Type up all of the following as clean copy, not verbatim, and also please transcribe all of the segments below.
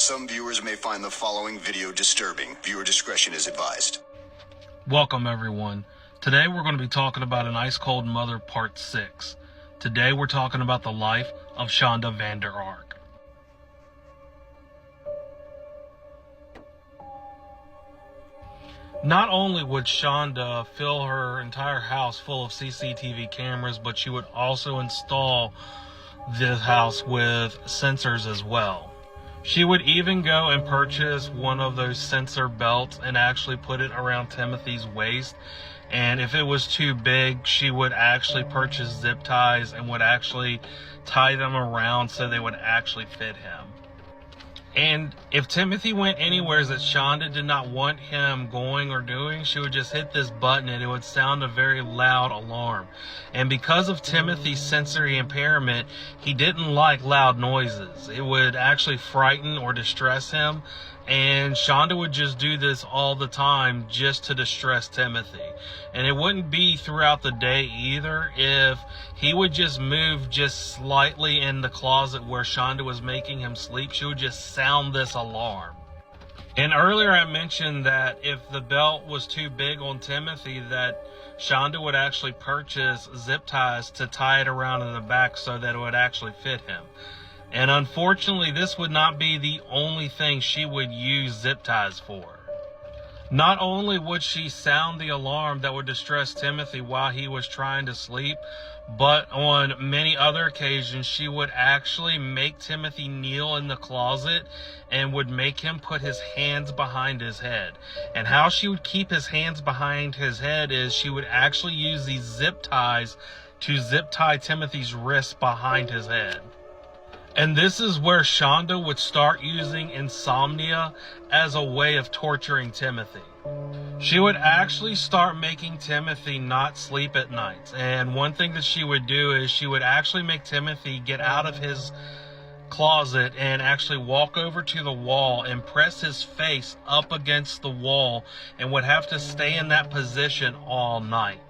Some viewers may find the following video disturbing. Viewer discretion is advised. Welcome everyone. Today we're going to be talking about An Ice Cold Mother Part 6. Today we're talking about the life of Shonda Vander Ark. Not only would Shonda fill her entire house full of CCTV cameras, but she would also install this house with sensors as well. She would even go and purchase one of those sensor belts and actually put it around Timothy's waist. And if it was too big, she would actually purchase zip ties and would actually tie them around so they would actually fit him. And if Timothy went anywhere that Shonda did not want him going or doing, she would just hit this button and it would sound a very loud alarm. And because of Timothy's sensory impairment, he didn't like loud noises. It would actually frighten or distress him. And Shonda would just do this all the time just to distress Timothy. And it wouldn't be throughout the day either. If he would just move just slightly in the closet where Shonda was making him sleep, she would just sound this alarm. And earlier I mentioned that if the belt was too big on Timothy, that Shonda would actually purchase zip ties to tie it around in the back so that it would actually fit him. And unfortunately, this would not be the only thing she would use zip ties for. Not only would she sound the alarm that would distress Timothy while he was trying to sleep, but on many other occasions, she would actually make Timothy kneel in the closet and would make him put his hands behind his head. And how she would keep his hands behind his head is she would actually use these zip ties to zip tie Timothy's wrists behind his head. And this is where Shonda would start using insomnia as a way of torturing Timothy. She would actually start making Timothy not sleep at night. And one thing that she would do is she would actually make Timothy get out of his closet and actually walk over to the wall and press his face up against the wall and would have to stay in that position all night.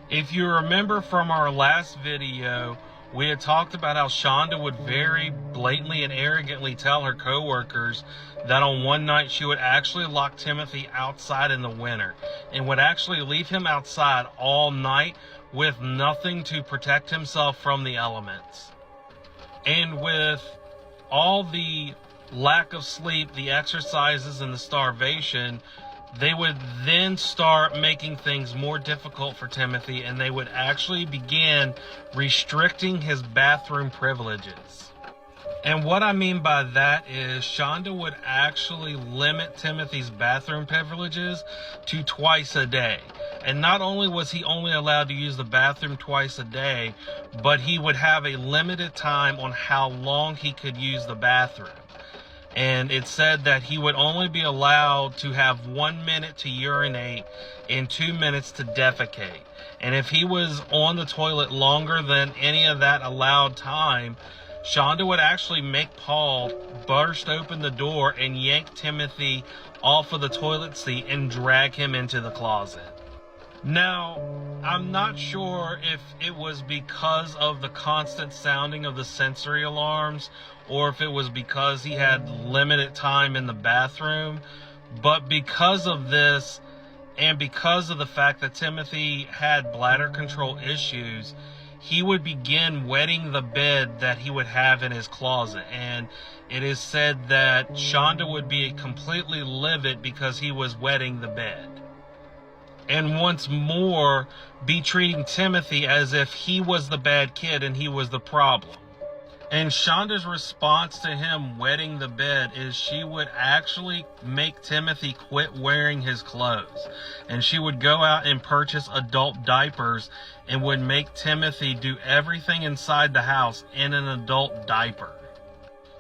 If you remember from our last video, we had talked about how Shonda would very blatantly and arrogantly tell her co-workers that on one night she would actually lock Timothy outside in the winter and would actually leave him outside all night with nothing to protect himself from the elements. And with all the lack of sleep, the exercises, and the starvation, they would then start making things more difficult for Timothy, and they would actually begin restricting his bathroom privileges. And what I mean by that is Shonda would actually limit Timothy's bathroom privileges to twice a day. And not only was he only allowed to use the bathroom twice a day, but he would have a limited time on how long he could use the bathroom. And it said that he would only be allowed to have 1 minute to urinate and 2 minutes to defecate. And if he was on the toilet longer than any of that allowed time, Shonda would actually make Paul burst open the door and yank Timothy off of the toilet seat and drag him into the closet. Now, I'm not sure if it was because of the constant sounding of the sensory alarms or if it was because he had limited time in the bathroom, but because of this and because of the fact that Timothy had bladder control issues, he would begin wetting the bed that he would have in his closet. And it is said that Shonda would be completely livid because he was wetting the bed. And once more, be treating Timothy as if he was the bad kid and he was the problem. And Shonda's response to him wetting the bed is she would actually make Timothy quit wearing his clothes. And she would go out and purchase adult diapers and would make Timothy do everything inside the house in an adult diaper.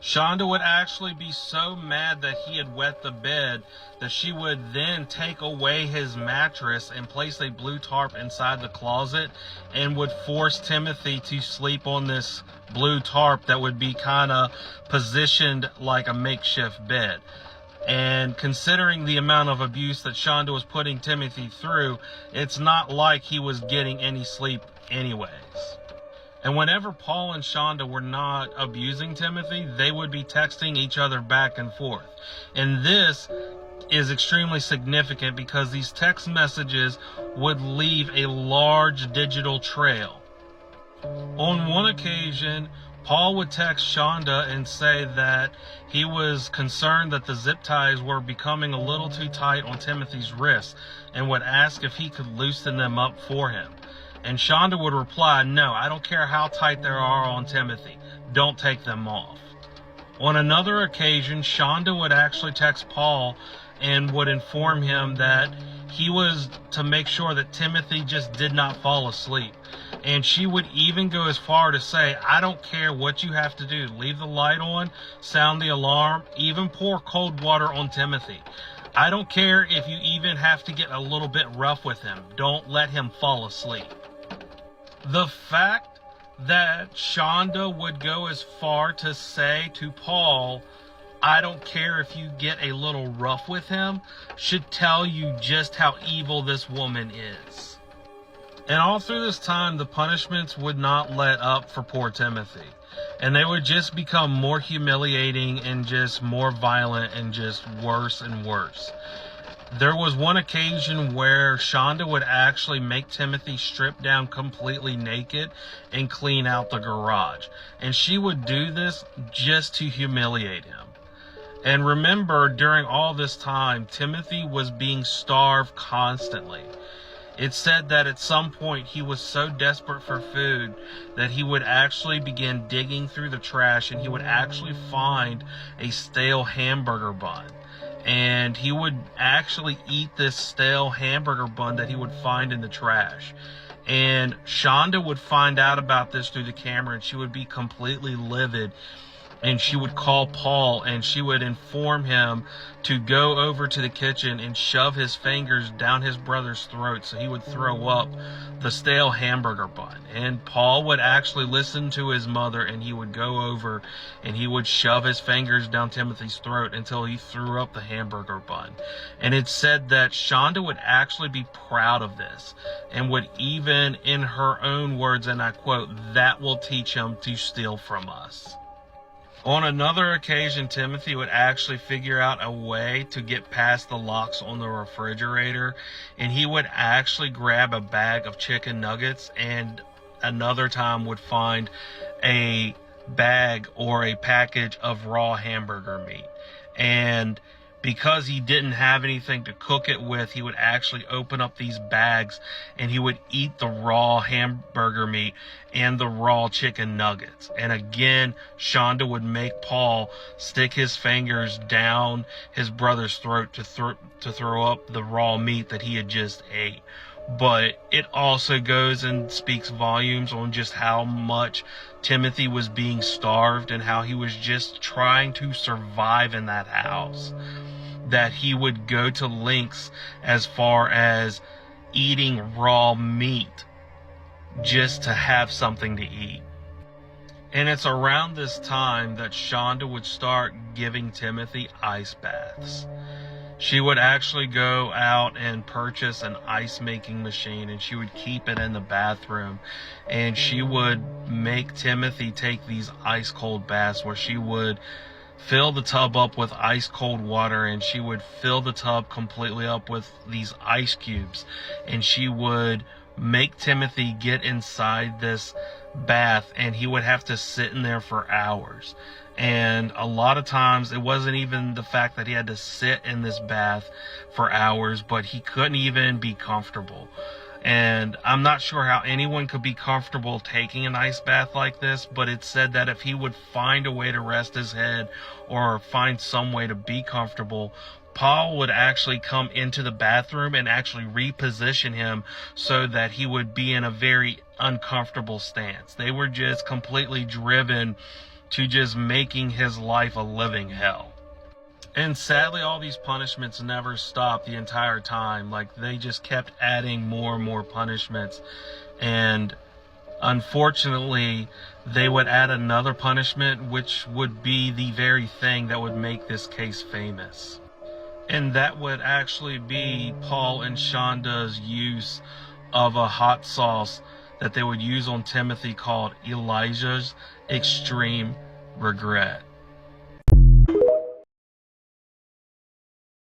Shonda would actually be so mad that he had wet the bed that she would then take away his mattress and place a blue tarp inside the closet and would force Timothy to sleep on this blue tarp that would be kind of positioned like a makeshift bed. And considering the amount of abuse that Shonda was putting Timothy through, it's not like he was getting any sleep anyways. And whenever Paul and Shonda were not abusing Timothy, they would be texting each other back and forth. And this is extremely significant because these text messages would leave a large digital trail. On one occasion, Paul would text Shonda and say that he was concerned that the zip ties were becoming a little too tight on Timothy's wrists and would ask if he could loosen them up for him. And Shonda would reply, "No, I don't care how tight they are on Timothy. Don't take them off." On another occasion, Shonda would actually text Paul and would inform him that he was to make sure that Timothy just did not fall asleep. And she would even go as far to say, "I don't care what you have to do. Leave the light on, sound the alarm, even pour cold water on Timothy. I don't care if you even have to get a little bit rough with him. Don't let him fall asleep." The fact that Shonda would go as far to say to Paul, "I don't care if you get a little rough with him," should tell you just how evil this woman is. And all through this time, the punishments would not let up for poor Timothy. And they would just become more humiliating and just more violent and just worse and worse. There was one occasion where Shonda would actually make Timothy strip down completely naked and clean out the garage. And she would do this just to humiliate him. And remember, during all this time, Timothy was being starved constantly. It said that at some point he was so desperate for food that he would actually begin digging through the trash and he would actually find a stale hamburger bun. And he would actually eat this stale hamburger bun that he would find in the trash. And Shonda would find out about this through the camera and she would be completely livid. And she would call Paul and she would inform him to go over to the kitchen and shove his fingers down his brother's throat so he would throw up the stale hamburger bun. And Paul would actually listen to his mother and he would go over and he would shove his fingers down Timothy's throat until he threw up the hamburger bun. And it said that Shonda would actually be proud of this and would even, in her own words, and I quote, "That will teach him to steal from us." On another occasion, Timothy would actually figure out a way to get past the locks on the refrigerator, and he would actually grab a bag of chicken nuggets, and another time would find a bag or a package of raw hamburger meat. And because he didn't have anything to cook it with, he would actually open up these bags and he would eat the raw hamburger meat and the raw chicken nuggets. And again, Shonda would make Paul stick his fingers down his brother's throat to throw up the raw meat that he had just ate. But it also goes and speaks volumes on just how much Timothy was being starved and how he was just trying to survive in that house. That he would go to lengths as far as eating raw meat just to have something to eat. And it's around this time that Shonda would start giving Timothy ice baths. She would actually go out and purchase an ice making machine and she would keep it in the bathroom. And she would make Timothy take these ice cold baths where she would fill the tub up with ice cold water and she would fill the tub completely up with these ice cubes. And she would make Timothy get inside this bath and he would have to sit in there for hours. And a lot of times it wasn't even the fact that he had to sit in this bath for hours, but he couldn't even be comfortable. And I'm not sure how anyone could be comfortable taking an ice bath like this, but it said that if he would find a way to rest his head or find some way to be comfortable, Paul would actually come into the bathroom and actually reposition him so that he would be in a very uncomfortable stance. They were just completely driven to just making his life a living hell. And sadly, all these punishments never stopped the entire time. Like, they just kept adding more and more punishments. And unfortunately, they would add another punishment, which would be the very thing that would make this case famous. And that would actually be Paul and Shonda's use of a hot sauce that they would use on Timothy called Elijah's Extreme Regret.